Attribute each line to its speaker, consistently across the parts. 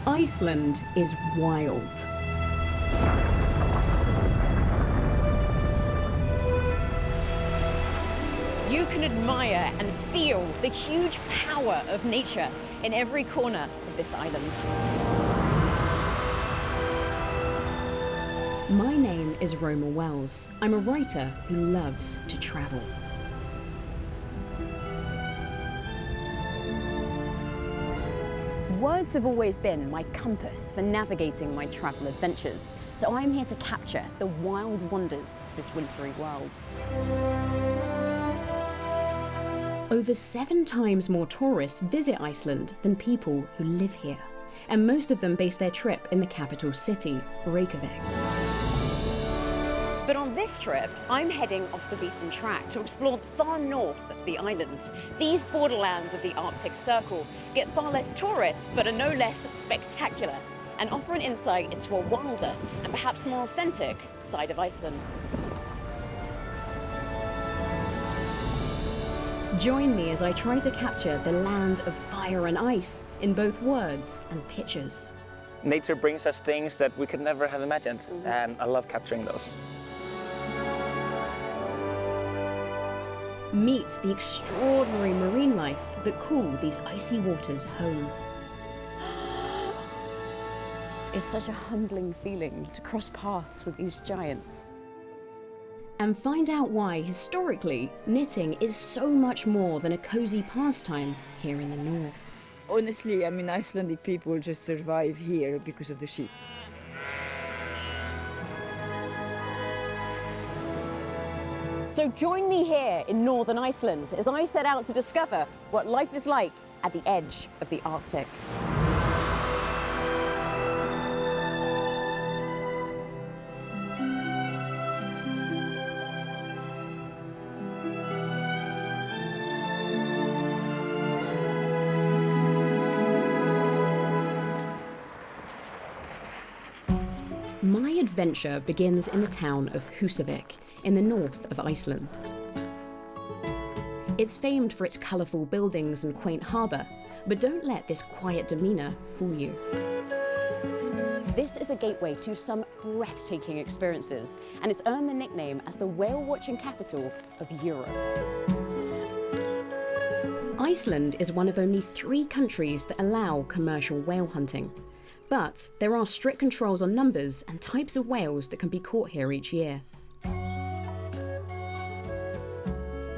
Speaker 1: Iceland is wild.
Speaker 2: You can admire and feel the huge power of nature in every corner of this island.
Speaker 1: My name is Roma Wells. I'm a writer who loves to travel.
Speaker 2: Words have always been my compass for navigating my travel adventures, so I'm here to capture the wild wonders of this wintry world.
Speaker 1: Over 7 times more tourists visit Iceland than people who live here, and most of them base their trip in the capital city, Reykjavik.
Speaker 2: But on this trip, I'm heading off the beaten track to explore far north of the island. These borderlands of the Arctic Circle get far less tourists, but are no less spectacular, and offer an insight into a wilder and perhaps more authentic side of Iceland.
Speaker 1: Join me as I try to capture the land of fire and ice in both words and pictures.
Speaker 3: Nature brings us things that we could never have imagined, and I love capturing those.
Speaker 1: Meet the extraordinary marine life that call these icy waters home.
Speaker 2: It's such a humbling feeling to cross paths with these giants.
Speaker 1: And find out why, historically, knitting is so much more than a cozy pastime here in the north.
Speaker 4: Honestly, I mean, Icelandic people just survive here because of the sheep.
Speaker 2: So join me here in northern Iceland as I set out to discover what life is like at the edge of the Arctic.
Speaker 1: My adventure begins in the town of Husavik, in the north of Iceland. It's famed for its colourful buildings and quaint harbour, but don't let this quiet demeanour fool you.
Speaker 2: This is a gateway to some breathtaking experiences, and it's earned the nickname as the whale-watching capital of Europe.
Speaker 1: Iceland is one of only 3 countries that allow commercial whale hunting. But there are strict controls on numbers and types of whales that can be caught here each year.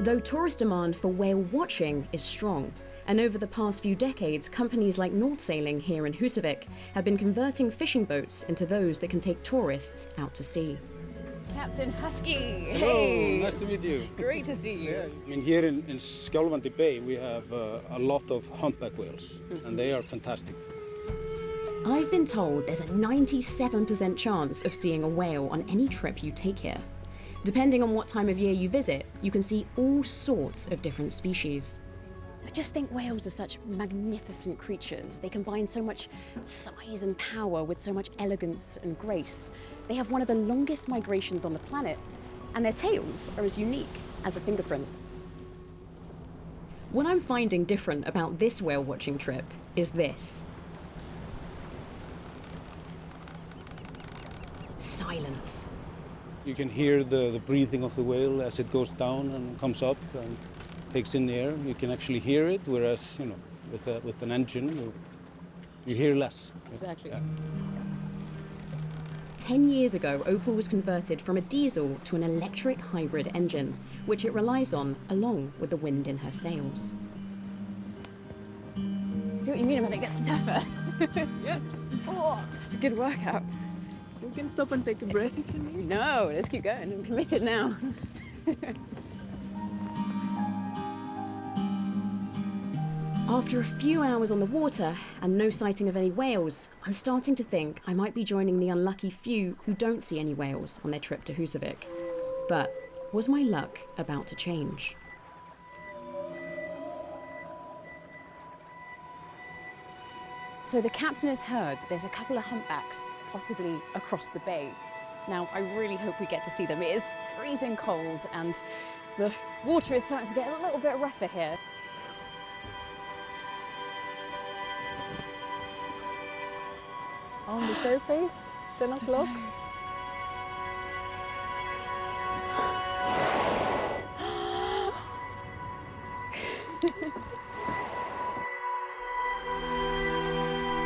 Speaker 1: Though tourist demand for whale watching is strong, and over the past few decades, companies like North Sailing here in Husavik have been converting fishing boats into those that can take tourists out to sea.
Speaker 2: Captain Husky!
Speaker 5: Hello,
Speaker 2: Hey.
Speaker 5: nice to meet you.
Speaker 2: Great to see you.
Speaker 5: I mean, here in Skjálfandi Bay, we have a lot of humpback whales, and they are fantastic.
Speaker 1: I've been told there's a 97% chance of seeing a whale on any trip you take here. Depending on what time of year you visit, you can see all sorts of different species.
Speaker 2: I just think whales are such magnificent creatures. They combine so much size and power with so much elegance and grace. They have one of the longest migrations on the planet, and their tails are as unique as a fingerprint.
Speaker 1: What I'm finding different about this whale watching trip is this. Silence.
Speaker 5: You can hear the breathing of the whale as it goes down and comes up and takes in the air. You can actually hear it, whereas, you know, with an engine, you hear less.
Speaker 2: Exactly.
Speaker 5: Yeah.
Speaker 1: 10 years ago, Opal was converted from a diesel to an electric hybrid engine, which it relies on along with the wind in her sails.
Speaker 2: See what you mean about it gets tougher? Yeah. Oh, it's a good workout.
Speaker 4: You can stop and take a breath if you need.
Speaker 2: No, let's keep going. I'm committed now.
Speaker 1: After a few hours on the water and no sighting of any whales, I'm starting to think I might be joining the unlucky few who don't see any whales on their trip to Husavik. But was my luck about to change?
Speaker 2: So the captain has heard that there's a couple of humpbacks possibly across the bay. Now, I really hope we get to see them. It is freezing cold and the water is starting to get a little bit rougher here. On the surface, 10 o'clock.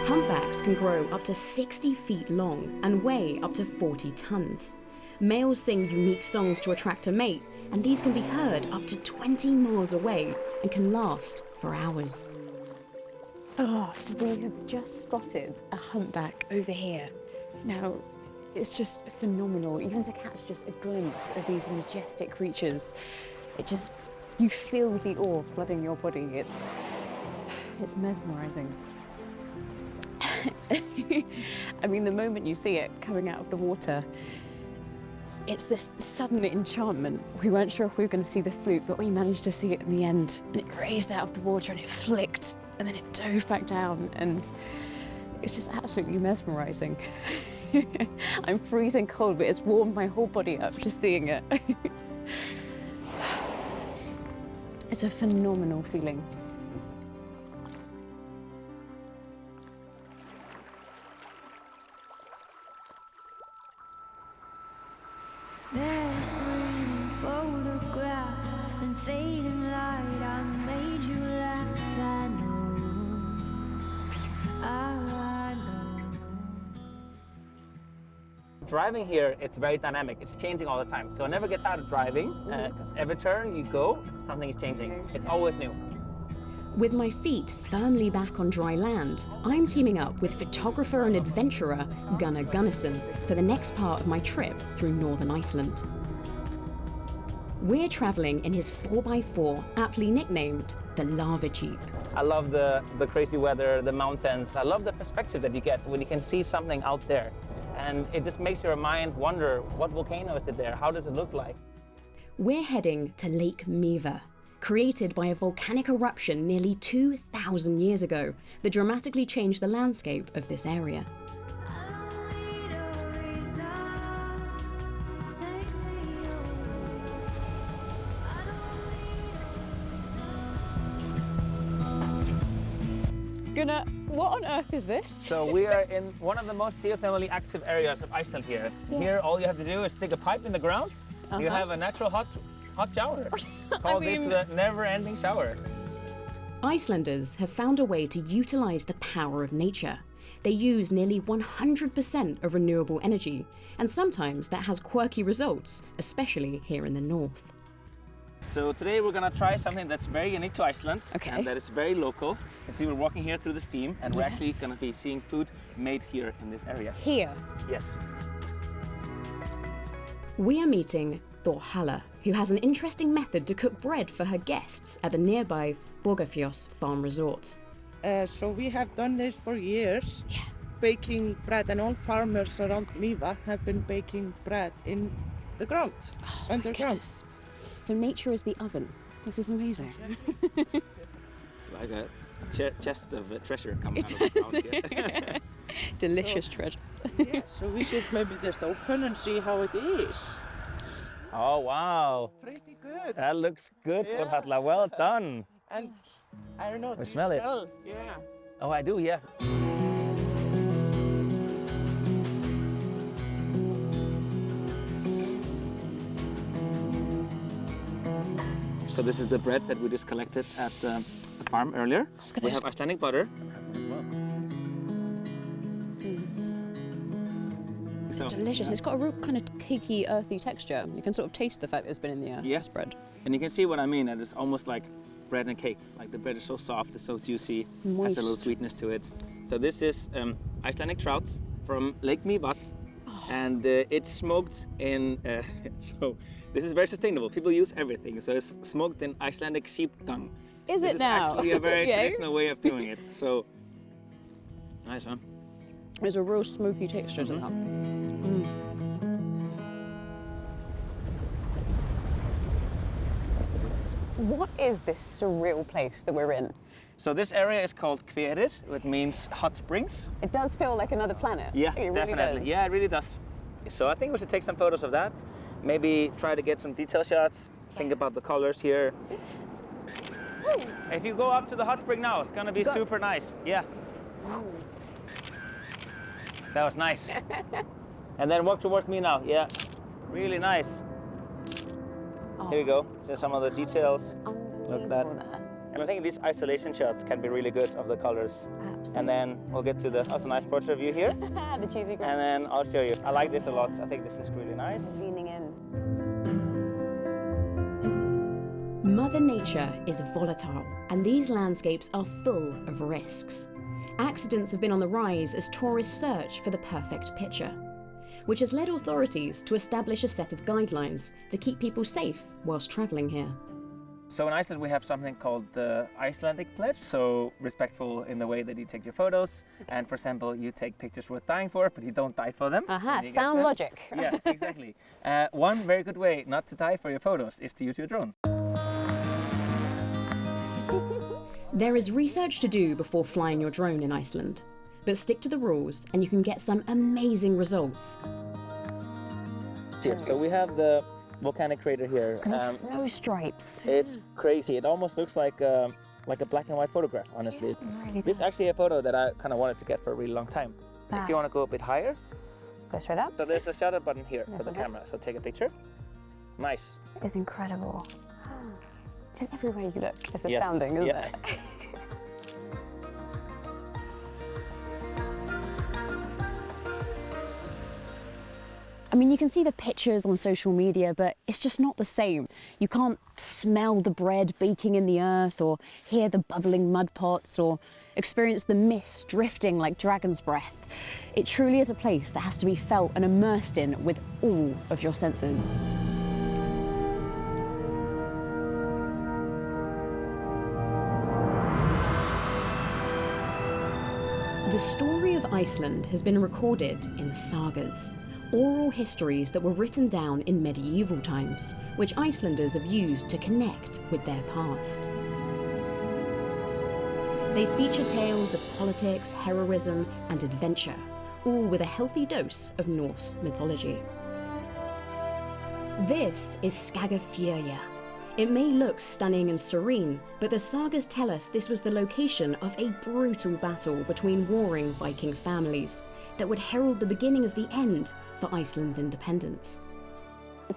Speaker 1: Humpbacks can grow up to 60 feet long and weigh up to 40 tons. Males sing unique songs to attract a mate, and these can be heard up to 20 miles away and can last for hours.
Speaker 2: Oh, so we have just spotted a humpback over here. Now, it's just phenomenal, even to catch just a glimpse of these majestic creatures. You feel the awe flooding your body. It's mesmerizing. I mean, the moment you see it coming out of the water, it's this sudden enchantment. We weren't sure if we were going to see the fluke, but we managed to see it in the end. And it raised out of the water and it flicked, and then it dove back down, and it's just absolutely mesmerizing. I'm freezing cold, but it's warmed my whole body up just seeing it. It's a phenomenal feeling.
Speaker 6: Bittersweet photograph and fading light. I made you laugh. I know.
Speaker 3: Driving here, it's very dynamic. It's changing all the time. So I never get tired of driving, because every turn you go, something is changing. It's always new.
Speaker 1: With my feet firmly back on dry land, I'm teaming up with photographer and adventurer Gunnar Gunnarsson for the next part of my trip through northern Iceland. We're travelling in his 4x4, aptly nicknamed the Lava Jeep.
Speaker 3: I love the crazy weather, the mountains. I love the perspective that you get when you can see something out there. And it just makes your mind wonder, what volcano is it there? How does it look like?
Speaker 1: We're heading to Lake Miva, created by a volcanic eruption nearly 2,000 years ago that dramatically changed the landscape of this area.
Speaker 2: Gunnar, what on earth is this?
Speaker 3: So we are in one of the most geothermally active areas of Iceland here. Here, all you have to do is stick a pipe in the ground. You have a natural hot shower. Call this the never-ending shower.
Speaker 1: Icelanders have found a way to utilize the power of nature. They use nearly 100% of renewable energy, and sometimes that has quirky results, especially here in the north.
Speaker 3: So today we're gonna try something that's very unique to Iceland,
Speaker 2: Okay.
Speaker 3: and that is very local. You see, we're walking here through the steam, and we're actually gonna be seeing food made here in this area.
Speaker 2: Here.
Speaker 3: Yes.
Speaker 1: We are meeting Thorhalla, who has an interesting method to cook bread for her guests at the nearby Borgarfjós farm resort.
Speaker 7: So we have done this for years, baking bread, and all farmers around Miva have been baking bread in the ground, underground.
Speaker 2: Goodness. So nature is the oven. This is amazing.
Speaker 3: It's like a chest of treasure coming out of the ground here.
Speaker 2: Delicious treasure.
Speaker 7: Yeah, so we should maybe just open and see how it is.
Speaker 3: Oh, wow.
Speaker 7: Pretty good.
Speaker 3: That looks good,
Speaker 7: Yeah.
Speaker 3: Thorhalla. Well done.
Speaker 7: And I don't know.
Speaker 3: We
Speaker 7: do you
Speaker 3: smell it.
Speaker 7: Yeah.
Speaker 3: Oh, I do, yeah. So this is the bread that we just collected at the farm earlier. We have Icelandic butter.
Speaker 2: It's delicious. And it's got a real kind of cakey, earthy texture. You can sort of taste the fact that it's been in the
Speaker 3: Yeah.
Speaker 2: this bread.
Speaker 3: And you can see what I mean, that it's almost like bread and cake. Like the bread is so soft, it's so juicy, has a little
Speaker 2: Moist.
Speaker 3: sweetness to it. So this is Icelandic trout from Lake Mývatn, and it's smoked in, so this is very sustainable. People use everything. So it's smoked in Icelandic sheep dung.
Speaker 2: Is
Speaker 3: This
Speaker 2: it
Speaker 3: is
Speaker 2: now?
Speaker 3: actually a very
Speaker 2: Yeah.
Speaker 3: traditional way of doing it. So, nice, huh?
Speaker 2: There's a real smoky texture to that. What is this surreal place that we're in?
Speaker 3: So this area is called Hverir, which means hot springs.
Speaker 2: It does feel like another planet.
Speaker 3: Yeah,
Speaker 2: It really
Speaker 3: definitely.
Speaker 2: does.
Speaker 3: Yeah, it really does. So I think we should take some photos of that. Maybe try to get some detail shots. Think about the colors here. If you go up to the hot spring now, it's gonna be super nice. Yeah. That was nice. And then walk towards me now. Yeah, really nice. Here we go. These are some of the details. Look at that. And I think these isolation shots can be really good of the colors.
Speaker 2: Absolutely.
Speaker 3: And then we'll get to that's a nice portrait view here.
Speaker 2: The cheesy girl.
Speaker 3: And then I'll show you. I like this a lot. I think this is really nice.
Speaker 2: Leaning in.
Speaker 1: Mother Nature is volatile, and these landscapes are full of risks. Accidents have been on the rise as tourists search for the perfect picture, which has led authorities to establish a set of guidelines to keep people safe whilst travelling here.
Speaker 3: So in Iceland we have something called the Icelandic pledge. So respectful in the way that you take your photos. And for example, you take pictures worth dying for, but you don't die for them.
Speaker 2: Aha,
Speaker 3: when you get
Speaker 2: sound
Speaker 3: them.
Speaker 2: logic.
Speaker 3: Yeah, exactly. One very good way not to die for your photos is to use your drone.
Speaker 1: There is research to do before flying your drone in Iceland, but stick to the rules and you can get some amazing results.
Speaker 3: Here, so we have the volcanic crater here.
Speaker 2: And the snow stripes.
Speaker 3: It's crazy. It almost looks like a black and white photograph, honestly.
Speaker 2: It really
Speaker 3: This is
Speaker 2: does.
Speaker 3: actually a photo that I kind of wanted to get for a really long time. If you want to go a bit higher,
Speaker 2: Go straight up.
Speaker 3: so there's a shutter button here
Speaker 2: This
Speaker 3: for the
Speaker 2: one here?
Speaker 3: camera. So take a picture. Nice.
Speaker 2: It's incredible. Just everywhere you look, it's
Speaker 3: Yes,
Speaker 2: astounding, isn't
Speaker 3: yeah.
Speaker 2: it? I mean, you can see the pictures on social media, but it's just not the same. You can't smell the bread baking in the earth, or hear the bubbling mud pots, or experience the mist drifting like dragon's breath. It truly is a place that has to be felt and immersed in with all of your senses.
Speaker 1: The story of Iceland has been recorded in sagas, oral histories that were written down in medieval times, which Icelanders have used to connect with their past. They feature tales of politics, heroism, and adventure, all with a healthy dose of Norse mythology. This is Skagafjörður. It may look stunning and serene, but the sagas tell us this was the location of a brutal battle between warring Viking families that would herald the beginning of the end for Iceland's independence.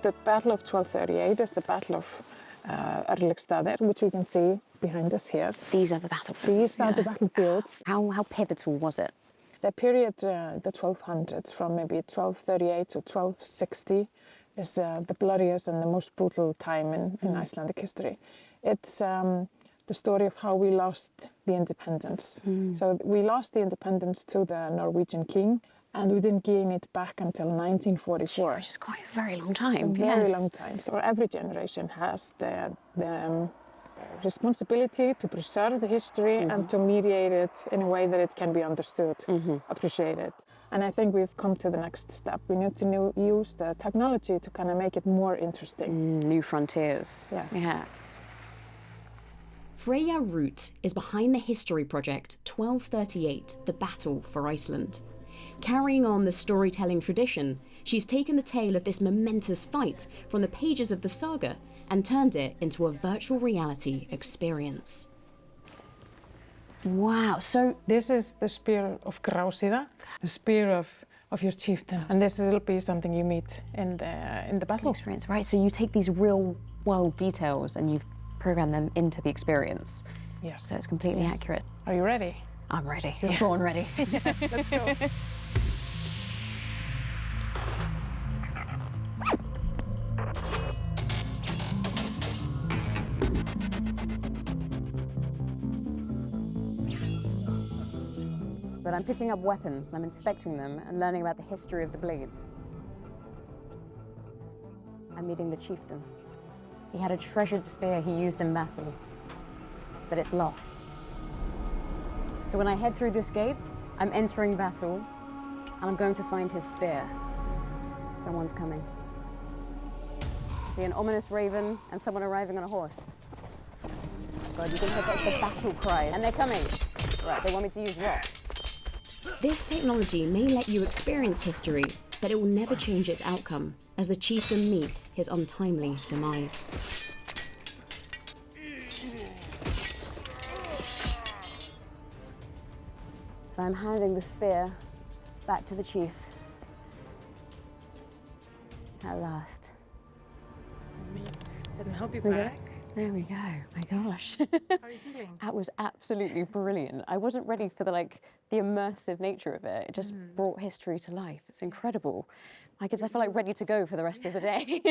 Speaker 8: The Battle of 1238 is the Battle of Örlygsstaðir, which we can see behind us here.
Speaker 2: These are the battlefields.
Speaker 8: These are the battlefields.
Speaker 2: How pivotal was it?
Speaker 8: The period, the 1200s, from maybe 1238 to 1260, is the bloodiest and the most brutal time in Icelandic history. It's the story of how we lost the independence. So we lost the independence to the Norwegian king, and we didn't gain it back until 1944.
Speaker 2: Which is quite a very long time.
Speaker 8: It's a very long time. So every generation has the responsibility to preserve the history and to mediate it in a way that it can be understood, appreciated. And I think we've come to the next step. We need to use the technology to kind of make it more interesting.
Speaker 2: New frontiers.
Speaker 8: Yes.
Speaker 2: Yeah.
Speaker 1: Freyja Root is behind the history project 1238, The Battle for Iceland. Carrying on the storytelling tradition, she's taken the tale of this momentous fight from the pages of the saga and turned it into a virtual reality experience.
Speaker 2: Wow. So
Speaker 8: This is the spear of Gráusíða, the spear of your chieftain. And this will be something you meet in the battle.
Speaker 2: experience, right? So you take these real world details and you program them into the experience.
Speaker 8: Yes.
Speaker 2: So it's completely accurate.
Speaker 8: Are you ready?
Speaker 2: I'm ready. I was born ready.
Speaker 8: Let's go.
Speaker 2: But I'm picking up weapons and I'm inspecting them and learning about the history of the blades. I'm meeting the chieftain. He had a treasured spear he used in battle, but it's lost. So when I head through this gate, I'm entering battle and I'm going to find his spear. Someone's coming. See an ominous raven and someone arriving on a horse. God, you can hear that's the battle cry, and they're coming. Right, they want me to use rocks.
Speaker 1: This technology may let you experience history, but it will never change its outcome as the chieftain meets his untimely demise.
Speaker 2: So I'm handing the spear
Speaker 1: Back to the chief. At last.
Speaker 8: Let me help you
Speaker 1: We
Speaker 8: back.
Speaker 1: There we go. My gosh.
Speaker 8: How are you feeling?
Speaker 1: That was absolutely brilliant. I wasn't ready for the immersive nature of it. It just brought history to life. It's incredible. I feel like ready to go for the rest of the day.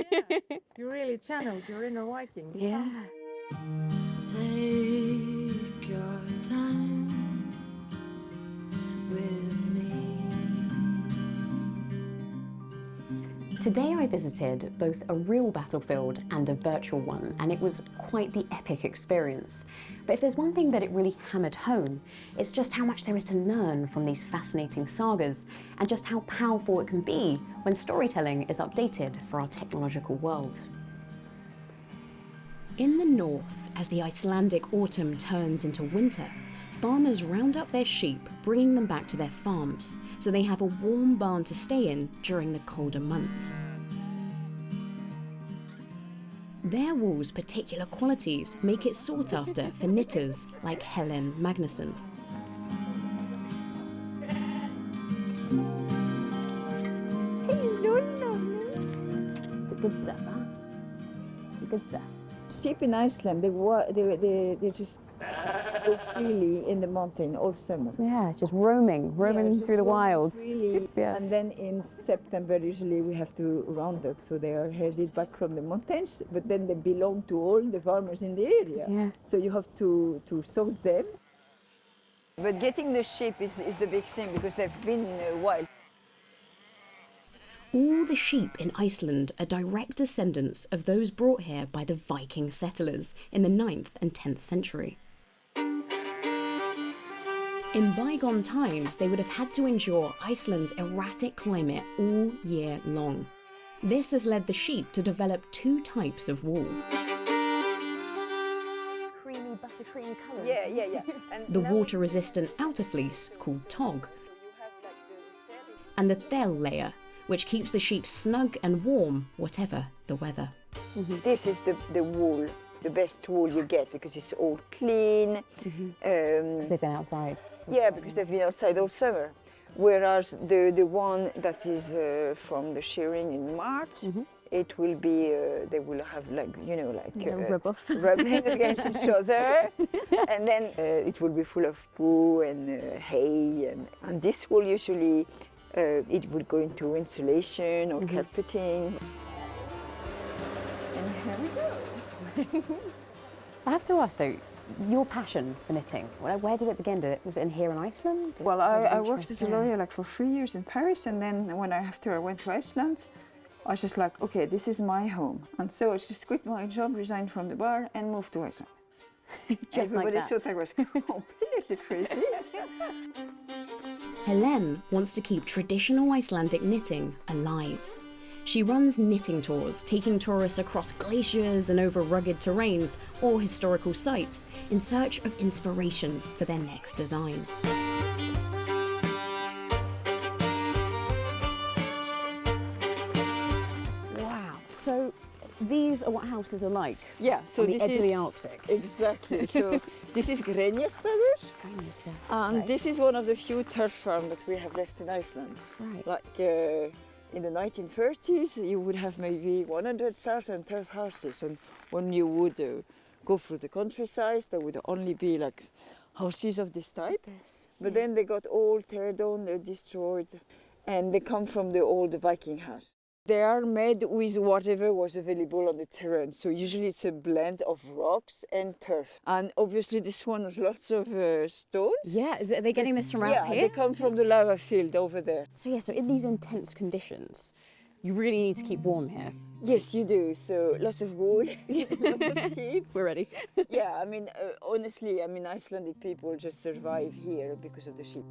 Speaker 8: You really channeled your inner Viking. You
Speaker 1: Yeah.
Speaker 8: found it.
Speaker 6: Take your time with me.
Speaker 1: Today I visited both a real battlefield and a virtual one, and it was quite the epic experience. But if there's one thing that it really hammered home, it's just how much there is to learn from these fascinating sagas, and just how powerful it can be when storytelling is updated for our technological world. In the north, as the Icelandic autumn turns into winter, farmers round up their sheep, bringing them back to their farms, so they have a warm barn to stay in during the colder months. Their wool's particular qualities make it sought after for knitters like Helen Magnusson.
Speaker 4: Hello, lovelies.
Speaker 1: The good stuff, huh? The good stuff.
Speaker 4: Sheep in Iceland, they just go freely in the mountain all summer.
Speaker 1: Yeah, just roaming
Speaker 4: Yeah,
Speaker 1: through the
Speaker 4: just
Speaker 1: wilds.
Speaker 4: freely.
Speaker 1: Yeah.
Speaker 4: And then in September, usually we have to round up, so they are herded back from the mountains, but then they belong to all the farmers in the area.
Speaker 1: Yeah.
Speaker 4: So you have to sort them. But getting the sheep is the big thing because they've been wild.
Speaker 1: All the sheep in Iceland are direct descendants of those brought here by the Viking settlers in the 9th and 10th century. In bygone times, they would have had to endure Iceland's erratic climate all year long. This has led the sheep to develop two types of wool.
Speaker 2: Creamy, buttercream colours.
Speaker 4: Yeah. And
Speaker 1: The
Speaker 4: now
Speaker 1: water-resistant outer fleece, called tog, and the thell layer, which keeps the sheep snug and warm, whatever the weather.
Speaker 4: this is the wool, the best wool you get because it's all clean.
Speaker 1: Because they've been outside.
Speaker 4: Yeah, because they've been outside all summer. Whereas the one that is from the shearing in March, it will be, they will have rubbing against each other. And then it will be full of poo and hay. And this wool usually, it will go into insulation or carpeting. And here we go.
Speaker 1: I have to ask though, your passion for knitting, where did it begin? Was it in here in Iceland?
Speaker 4: Well, I worked as a lawyer for 3 years in Paris, and then when I went to Iceland, I was just like, okay, this is my home. And so I just quit my job, resigned from the bar, and moved to Iceland. Everybody thought I was completely crazy.
Speaker 1: Helen wants to keep traditional Icelandic knitting alive. She runs knitting tours, taking tourists across glaciers and over rugged terrains or historical sites in search of inspiration for their next design. Wow, so these are what houses are like
Speaker 4: Yeah, so
Speaker 1: on the
Speaker 4: this
Speaker 1: edge
Speaker 4: is
Speaker 1: of the Arctic.
Speaker 4: Exactly. So this is Grenjastaður, and this is one of the few turf farms that we have left in Iceland.
Speaker 1: Right.
Speaker 4: Like in the 1930s, you would have maybe 100,000 turf houses, and when you would go through the countryside, there would only be like houses of this type. But then they got all tear down, destroyed, and they come from the old Viking house. They are made with whatever was available on the terrain. So usually it's a blend of rocks and turf. And obviously this one has lots of stones.
Speaker 1: Yeah, are they getting this from out
Speaker 4: Yeah,
Speaker 1: here?
Speaker 4: they come from the lava field over there.
Speaker 1: So in these intense conditions, you really need to keep warm here.
Speaker 4: Yes, you do. So lots of wool, lots of sheep.
Speaker 1: We're ready.
Speaker 4: Yeah, I mean, honestly, Icelandic people just survive here because of the sheep.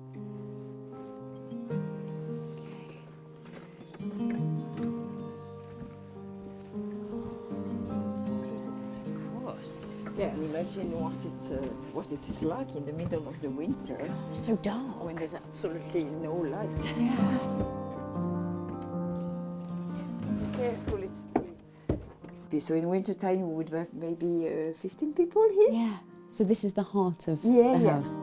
Speaker 4: Yeah, and imagine what it is like in the middle of the winter
Speaker 1: So dark.
Speaker 4: when there's absolutely no light.
Speaker 1: Yeah.
Speaker 4: Be careful, it's steep. So in winter time we would have maybe 15 people here.
Speaker 1: Yeah. So this is the heart of
Speaker 4: Yeah,
Speaker 1: the
Speaker 4: yeah.
Speaker 1: house.
Speaker 4: So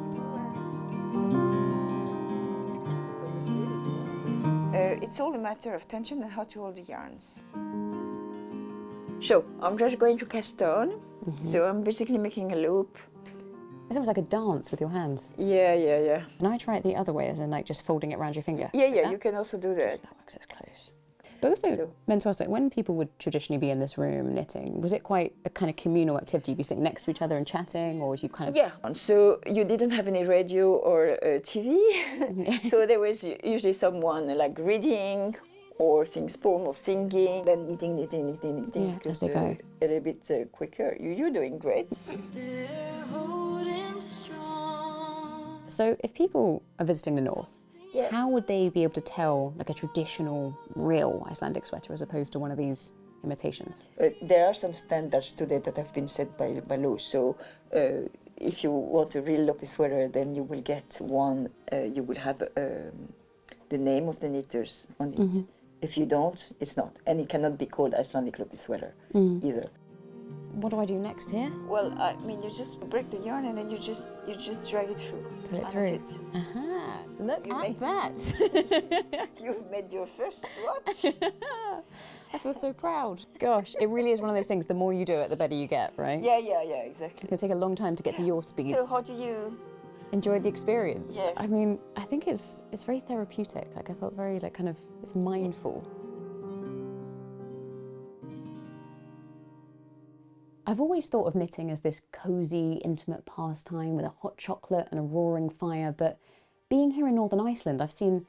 Speaker 4: it's really It's all a matter of tension and how to hold the yarns. So I'm just going to cast on. So I'm basically making a loop.
Speaker 1: It's almost like a dance with your hands.
Speaker 4: Yeah.
Speaker 1: Can I try it the other way, as in like just folding it around your finger?
Speaker 4: Yeah, you can also do that.
Speaker 1: That works as close. But also, meant to ask, like, when people would traditionally be in this room knitting, was it quite a kind of communal activity? You'd be sitting next to each other and chatting, or was you kind of...
Speaker 4: Yeah, so you didn't have any radio or TV, so there was usually someone like reading or singing poem or singing, then knitting,
Speaker 1: Yeah, as they go.
Speaker 4: A little bit quicker. You're doing great.
Speaker 1: So if people are visiting the north,
Speaker 4: Yeah.
Speaker 1: how would they be able to tell like a traditional, real Icelandic sweater as opposed to one of these imitations?
Speaker 4: There are some standards today that have been set by law. So if you want a real Lopi sweater, then you will get one. You will have the name of the knitters on it. If you don't, it's not, and it cannot be called Icelandic Lopi sweater either.
Speaker 1: What do I do next here?
Speaker 4: Well, I mean, you just break the yarn and then you just drag it through.
Speaker 1: Pull it
Speaker 4: And
Speaker 1: through.
Speaker 4: that's it.
Speaker 1: Aha! Look
Speaker 4: You
Speaker 1: at
Speaker 4: make-
Speaker 1: that!
Speaker 4: You've made your first swatch.
Speaker 1: I feel so proud. Gosh, it really is one of those things. The more you do it, the better you get, right?
Speaker 4: Yeah, exactly.
Speaker 1: It can take a long time to get to your speeds.
Speaker 4: So how do you?
Speaker 1: Enjoy the experience.
Speaker 4: Yeah.
Speaker 1: I mean, I think it's very therapeutic. Like I felt very like kind of it's mindful. I've always thought of knitting as this cozy, intimate pastime with a hot chocolate and a roaring fire, but being here in Northern Iceland, I've seen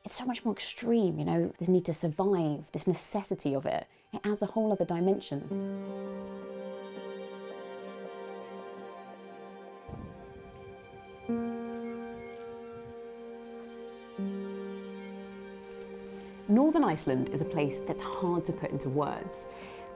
Speaker 1: it's so much more extreme, you know, this need to survive, this necessity of it. It adds a whole other dimension. Northern Iceland is a place that's hard to put into words.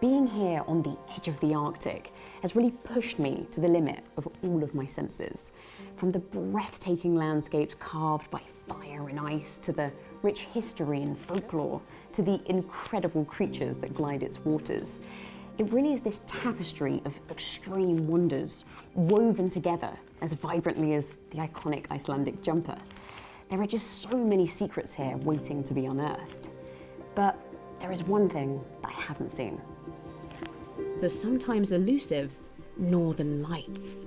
Speaker 1: Being here on the edge of the Arctic has really pushed me to the limit of all of my senses. From the breathtaking landscapes carved by fire and ice, to the rich history and folklore, to the incredible creatures that glide its waters. It really is this tapestry of extreme wonders, woven together as vibrantly as the iconic Icelandic jumper. There are just so many secrets here waiting to be unearthed. But there is one thing that I haven't seen. The sometimes elusive Northern Lights.